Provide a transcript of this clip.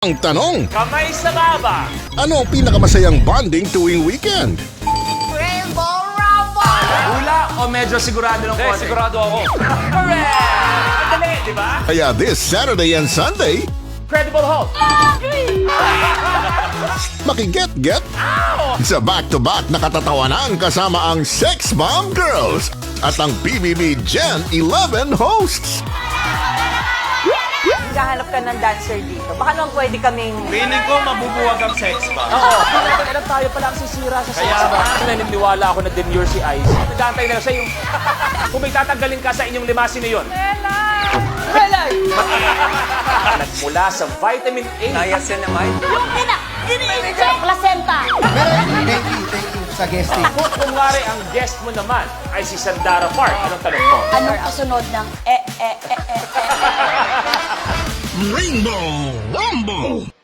Ang tanong, Kamay sa baba. ano ang pinakamasayang bonding tuwing weekend? Rainbow Rumble! Hula o medyo sigurado ng konti? Sigurado ako. Correct! Madali, di ba? Kaya this Saturday and Sunday, Credible Hulk. makiget-get sa back-to-back na katatawanan kasama ang Sex Bomb Girls at ang PBB Gen 11 hosts. Naghahanap ka ng dancer dito. Baka naman pwede kaming... Feeling ko mabubuwag ang sex ba? Oo. Alam tayo pala ang sisira sa sex bomb. Naniniwala ako na demure si Ice. Nagantay na siya yung... Kung may tatanggalin ka sa inyong limasin na yun. Nagmula sa vitamin A. Ayas yan naman. Yung placenta! Thank you sa guesting. Kung kumwari ang guest mo naman ay si Sandara Park, anong tanong mo? Anong kasunod ng Rainbow Rumble!